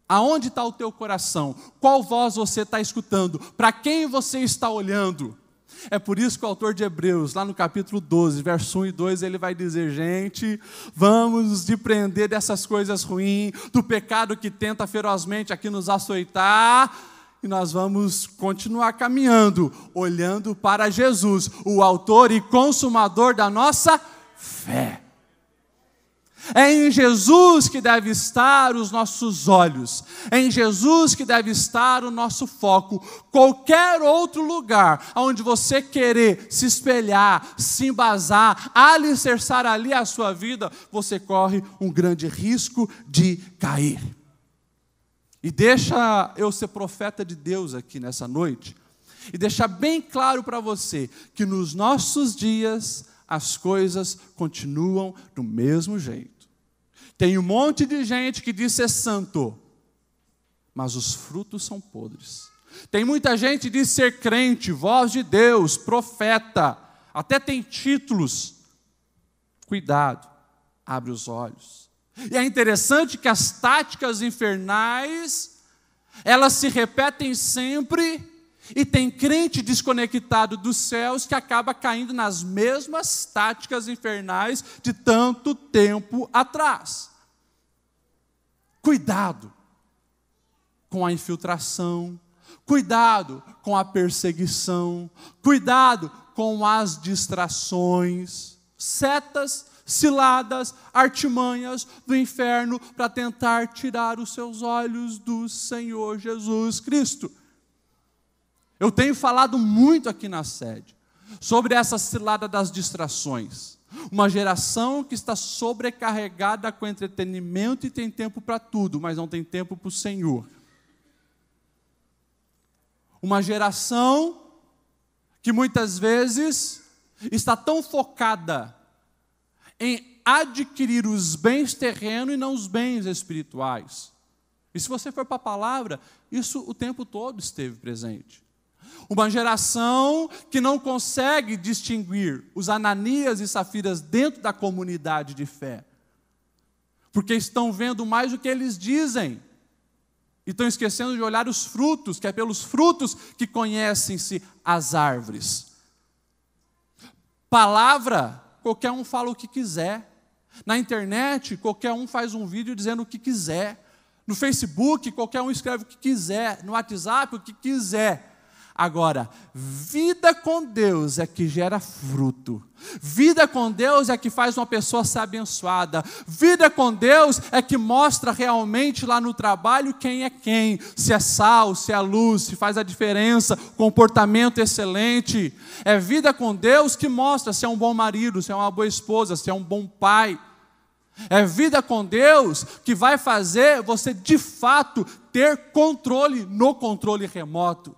aonde está o teu coração? Qual voz você está escutando? Para quem você está olhando? É por isso que o autor de Hebreus, lá no capítulo 12, verso 1 e 2, ele vai dizer: gente, vamos nos depreender dessas coisas ruins, do pecado que tenta ferozmente aqui nos açoitar, e nós vamos continuar caminhando, olhando para Jesus, o autor e consumador da nossa fé. É em Jesus que deve estar os nossos olhos, é em Jesus que deve estar o nosso foco. Qualquer outro lugar onde você querer se espelhar, se embasar, alicerçar ali a sua vida, você corre um grande risco de cair. E deixa eu ser profeta de Deus aqui nessa noite, e deixar bem claro para você, que nos nossos dias as coisas continuam do mesmo jeito. Tem um monte de gente que diz ser santo, mas os frutos são podres. Tem muita gente que diz ser crente, voz de Deus, profeta, até tem títulos. Cuidado, abre os olhos. E é interessante que as táticas infernais, elas se repetem sempre, e tem crente desconectado dos céus que acaba caindo nas mesmas táticas infernais de tanto tempo atrás. Cuidado com a infiltração, cuidado com a perseguição, cuidado com as distrações, setas, ciladas, artimanhas do inferno para tentar tirar os seus olhos do Senhor Jesus Cristo. Eu tenho falado muito aqui na sede sobre essa cilada das distrações. Uma geração que está sobrecarregada com entretenimento e tem tempo para tudo, mas não tem tempo para o Senhor. Uma geração que muitas vezes está tão focada em adquirir os bens terrenos e não os bens espirituais. E se você for para a palavra, isso o tempo todo esteve presente. Uma geração que não consegue distinguir os Ananias e Safiras dentro da comunidade de fé, porque estão vendo mais o que eles dizem, e estão esquecendo de olhar os frutos, que é pelos frutos que conhecem-se as árvores. Palavra, qualquer um fala o que quiser. Na internet, qualquer um faz um vídeo dizendo o que quiser. No Facebook, qualquer um escreve o que quiser. No WhatsApp, o que quiser. Agora, vida com Deus é que gera fruto. Vida com Deus é que faz uma pessoa ser abençoada. Vida com Deus é que mostra realmente lá no trabalho quem é quem. Se é sal, se é luz, se faz a diferença, comportamento excelente. É vida com Deus que mostra se é um bom marido, se é uma boa esposa, se é um bom pai. É vida com Deus que vai fazer você de fato ter controle no controle remoto.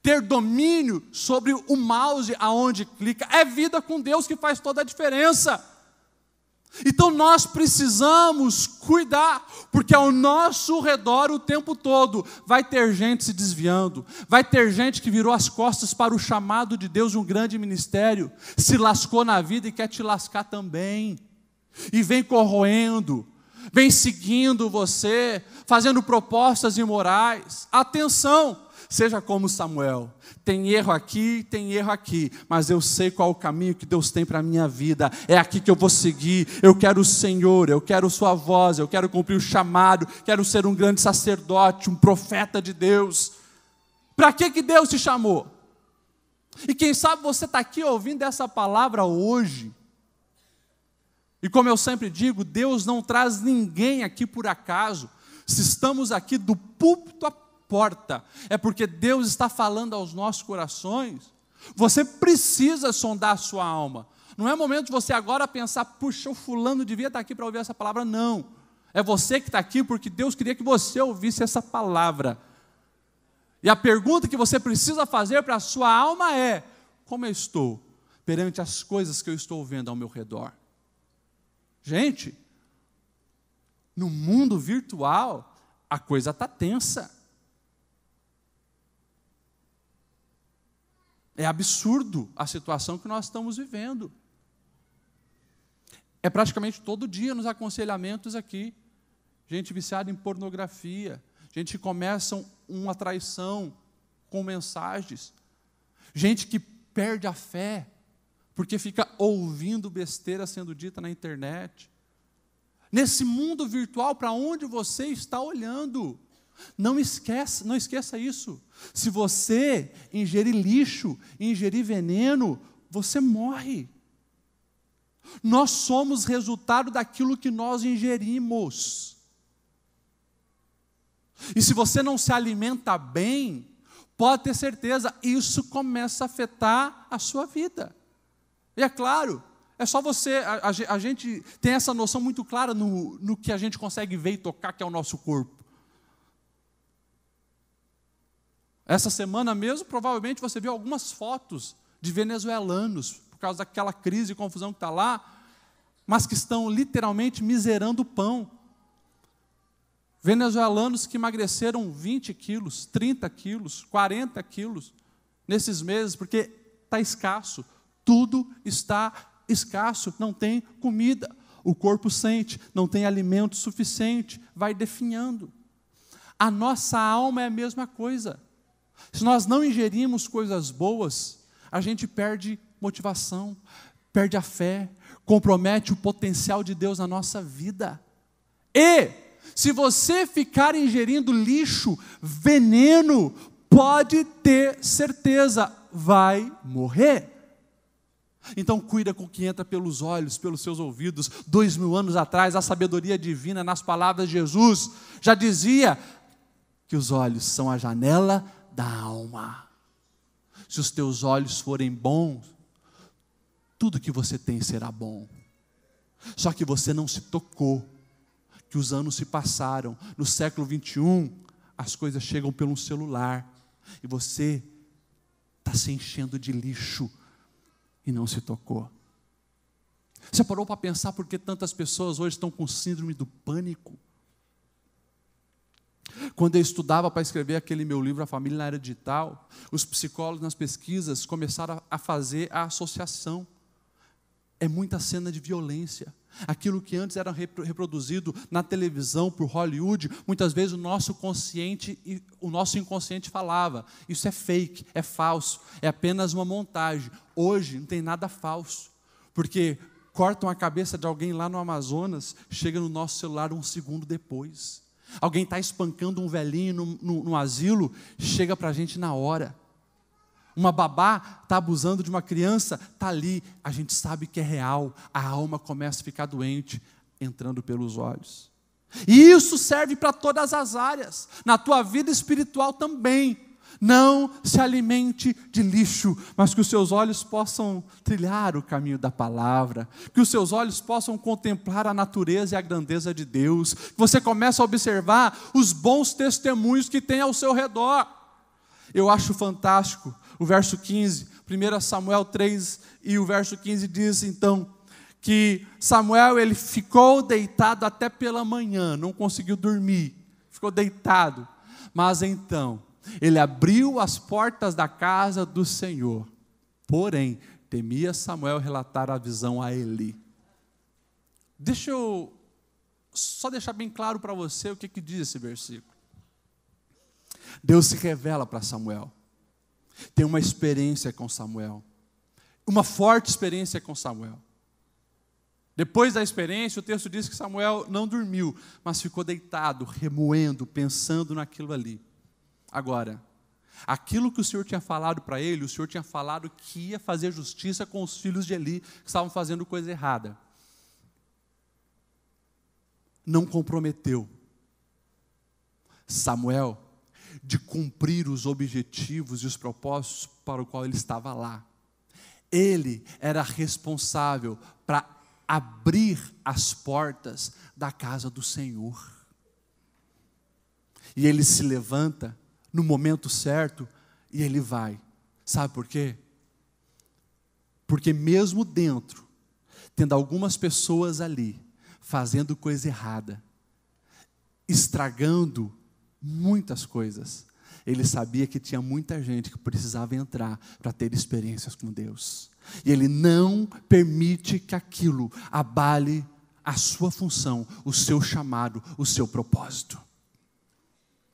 Ter domínio sobre o mouse aonde clica. É vida com Deus que faz toda a diferença. Então nós precisamos cuidar, porque ao nosso redor o tempo todo vai ter gente se desviando, vai ter gente que virou as costas para o chamado de Deus de um grande ministério, se lascou na vida e quer te lascar também, e vem corroendo, vem seguindo você, fazendo propostas imorais. Atenção! Seja como Samuel, tem erro aqui, mas eu sei qual é o caminho que Deus tem para a minha vida, é aqui que eu vou seguir, eu quero o Senhor, eu quero sua voz, eu quero cumprir o chamado, quero ser um grande sacerdote, um profeta de Deus. Para que Deus te chamou? E quem sabe você está aqui ouvindo essa palavra hoje, e como eu sempre digo, Deus não traz ninguém aqui por acaso. Se estamos aqui do púlpito a porta, é porque Deus está falando aos nossos corações. Você precisa sondar a sua alma. Não é momento de você agora pensar, puxa, o fulano devia estar aqui para ouvir essa palavra. Não, é você que está aqui porque Deus queria que você ouvisse essa palavra. E a pergunta que você precisa fazer para a sua alma é: como eu estou perante as coisas que eu estou vendo ao meu redor? Gente, no mundo virtual a coisa está tensa. É absurdo a situação que nós estamos vivendo. É praticamente todo dia nos aconselhamentos aqui. Gente viciada em pornografia. Gente que começa uma traição com mensagens. Gente que perde a fé porque fica ouvindo besteira sendo dita na internet. Nesse mundo virtual, para onde você está olhando? Não esqueça isso. Se você ingerir lixo, ingerir veneno, você morre. Nós somos resultado daquilo que nós ingerimos. E se você não se alimenta bem, pode ter certeza, isso começa a afetar a sua vida. E é claro, é só você, a gente tem essa noção muito clara no que a gente consegue ver e tocar, que é o nosso corpo. Essa semana mesmo, provavelmente você viu algumas fotos de venezuelanos, por causa daquela crise e confusão que está lá, mas que estão literalmente miserando o pão. Venezuelanos que emagreceram 20 quilos, 30 quilos, 40 quilos nesses meses, porque está escasso, tudo está escasso, não tem comida, o corpo sente, não tem alimento suficiente, vai definhando. A nossa alma é a mesma coisa. Se nós não ingerimos coisas boas, a gente perde motivação, perde a fé, compromete o potencial de Deus na nossa vida. E, se você ficar ingerindo lixo, veneno, pode ter certeza, vai morrer. Então cuida com o que entra pelos olhos, pelos seus ouvidos. 2000 anos atrás, a sabedoria divina nas palavras de Jesus já dizia que os olhos são a janela da alma. Se os teus olhos forem bons, tudo que você tem será bom. Só que você não se tocou, que os anos se passaram. No século 21, as coisas chegam pelo celular, e você está se enchendo de lixo, e não se tocou. Você parou para pensar por que tantas pessoas hoje estão com síndrome do pânico? Quando eu estudava para escrever aquele meu livro, A Família na Era Digital, os psicólogos nas pesquisas começaram a fazer a associação. É muita cena de violência. Aquilo que antes era reproduzido na televisão por Hollywood, muitas vezes o nosso inconsciente falava: isso é fake, é falso, é apenas uma montagem. Hoje não tem nada falso, porque cortam a cabeça de alguém lá no Amazonas, chega no nosso celular 1 segundo depois. Alguém está espancando um velhinho no asilo, chega para a gente na hora. Uma babá está abusando de uma criança, está ali, a gente sabe que é real, a alma começa a ficar doente, entrando pelos olhos. E isso serve para todas as áreas, na tua vida espiritual também. Não se alimente de lixo, mas que os seus olhos possam trilhar o caminho da palavra, que os seus olhos possam contemplar a natureza e a grandeza de Deus, que você comece a observar os bons testemunhos que tem ao seu redor. Eu acho fantástico o verso 15, 1 Samuel 3 e o verso 15 diz então, que Samuel ele ficou deitado até pela manhã, não conseguiu dormir, ficou deitado, mas então, ele abriu as portas da casa do Senhor, porém, temia Samuel relatar a visão a Eli. Deixa eu só deixar bem claro para você o que diz esse versículo. Deus se revela para Samuel, tem uma experiência com Samuel, uma forte experiência com Samuel. Depois da experiência, o texto diz que Samuel não dormiu, mas ficou deitado, remoendo, pensando naquilo ali. Agora, aquilo que o Senhor tinha falado para ele, o Senhor tinha falado que ia fazer justiça com os filhos de Eli, que estavam fazendo coisa errada. Não comprometeu Samuel de cumprir os objetivos e os propósitos para o qual ele estava lá. Ele era responsável para abrir as portas da casa do Senhor. E ele se levanta no momento certo e ele vai. Sabe por quê? Porque mesmo dentro, tendo algumas pessoas ali, fazendo coisa errada, estragando muitas coisas, ele sabia que tinha muita gente que precisava entrar para ter experiências com Deus. E ele não permite que aquilo abale a sua função, o seu chamado, o seu propósito.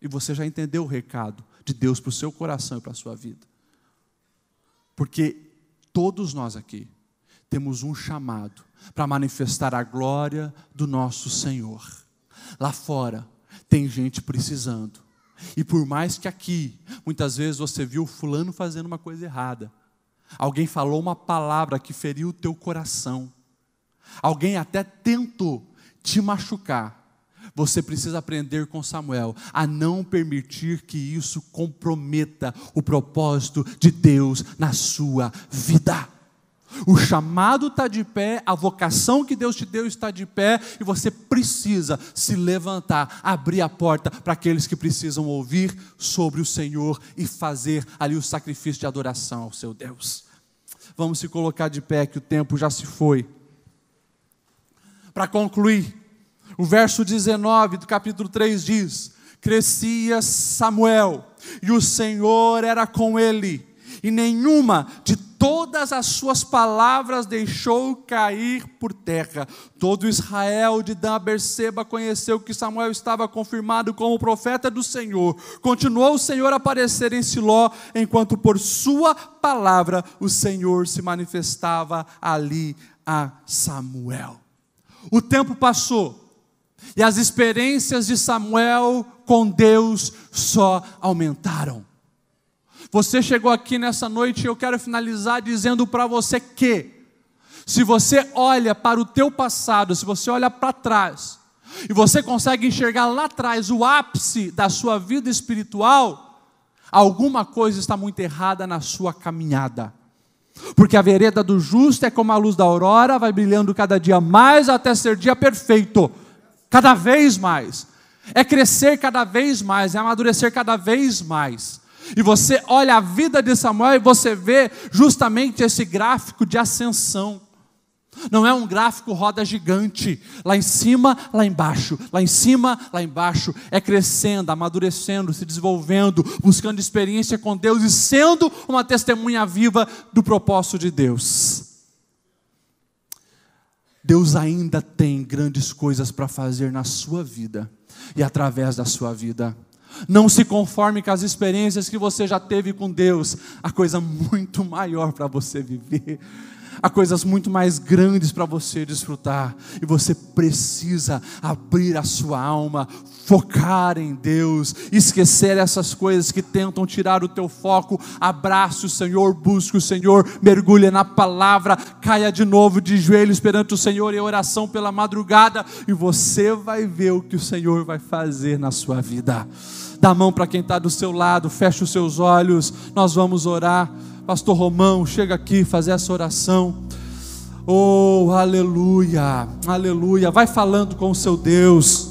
E você já entendeu o recado de Deus para o seu coração e para a sua vida. Porque todos nós aqui temos um chamado para manifestar a glória do nosso Senhor. Lá fora tem gente precisando. E por mais que aqui, muitas vezes você viu fulano fazendo uma coisa errada, alguém falou uma palavra que feriu o teu coração, alguém até tentou te machucar, você precisa aprender com Samuel a não permitir que isso comprometa o propósito de Deus na sua vida. O chamado está de pé, a vocação que Deus te deu está de pé, e você precisa se levantar, abrir a porta para aqueles que precisam ouvir sobre o Senhor e fazer ali o sacrifício de adoração ao seu Deus. Vamos se colocar de pé, que o tempo já se foi. Para concluir, o verso 19 do capítulo 3 diz: crescia Samuel, e o Senhor era com ele, e nenhuma de todas as suas palavras deixou cair por terra. Todo Israel de Dan a Berseba conheceu que Samuel estava confirmado como profeta do Senhor. Continuou o Senhor a aparecer em Siló, enquanto por sua palavra o Senhor se manifestava ali a Samuel. O tempo passou, e as experiências de Samuel com Deus só aumentaram. Você chegou aqui nessa noite e eu quero finalizar dizendo para você que, se você olha para o teu passado, se você olha para trás, e você consegue enxergar lá atrás o ápice da sua vida espiritual, alguma coisa está muito errada na sua caminhada. Porque a vereda do justo é como a luz da aurora, vai brilhando cada dia mais até ser dia perfeito, cada vez mais. É crescer cada vez mais, é amadurecer cada vez mais. E você olha a vida de Samuel e você vê justamente esse gráfico de ascensão. Não é um gráfico roda gigante, lá em cima, lá embaixo, lá em cima, lá embaixo. É crescendo, amadurecendo, se desenvolvendo, buscando experiência com Deus e sendo uma testemunha viva do propósito de Deus. Deus ainda tem grandes coisas para fazer na sua vida e através da sua vida. Não se conforme com as experiências que você já teve com Deus. Há coisa muito maior para você viver. Há coisas muito mais grandes para você desfrutar, e você precisa abrir a sua alma, focar em Deus, esquecer essas coisas que tentam tirar o teu foco. Abrace o Senhor, busque o Senhor, mergulhe na palavra, caia de novo de joelhos perante o Senhor em oração pela madrugada, e você vai ver o que o Senhor vai fazer na sua vida. Dá a mão para quem está do seu lado, feche os seus olhos, nós vamos orar. Pastor Romão, chega aqui fazer essa oração. Oh, aleluia, aleluia. Vai falando com o seu Deus.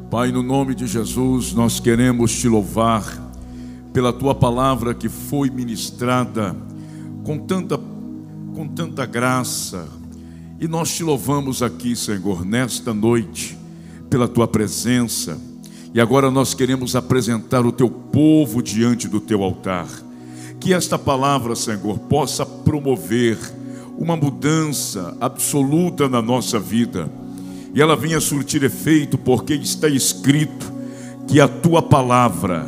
Pai, no nome de Jesus, nós queremos te louvar pela tua palavra que foi ministrada com tanta graça. E nós te louvamos aqui, Senhor, nesta noite, pela tua presença. E agora nós queremos apresentar o teu povo diante do teu altar. Que esta palavra, Senhor, possa promover uma mudança absoluta na nossa vida. E ela venha surtir efeito, porque está escrito que a tua palavra,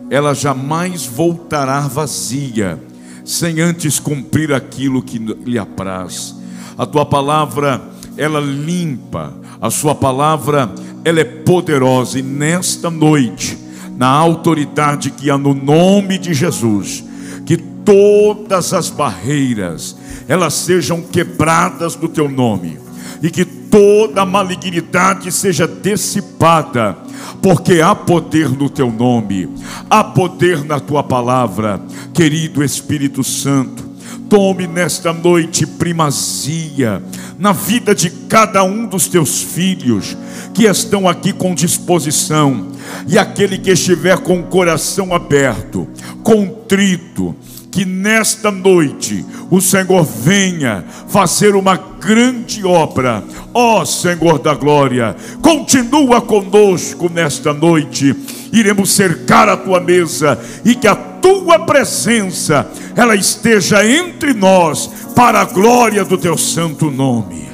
ela jamais voltará vazia, sem antes cumprir aquilo que lhe apraz. A tua palavra, ela limpa. A sua palavra, ela é poderosa, e nesta noite, na autoridade que há no nome de Jesus, que todas as barreiras, elas sejam quebradas no teu nome, e que toda malignidade seja dissipada, porque há poder no teu nome, há poder na tua palavra. Querido Espírito Santo, tome nesta noite primazia na vida de cada um dos teus filhos que estão aqui com disposição, e aquele que estiver com o coração aberto, contrito, que nesta noite o Senhor venha fazer uma grande obra. Ó Senhor da glória, continua conosco nesta noite. Iremos cercar a tua mesa, e que a tua presença, ela esteja entre nós, para a glória do teu santo nome.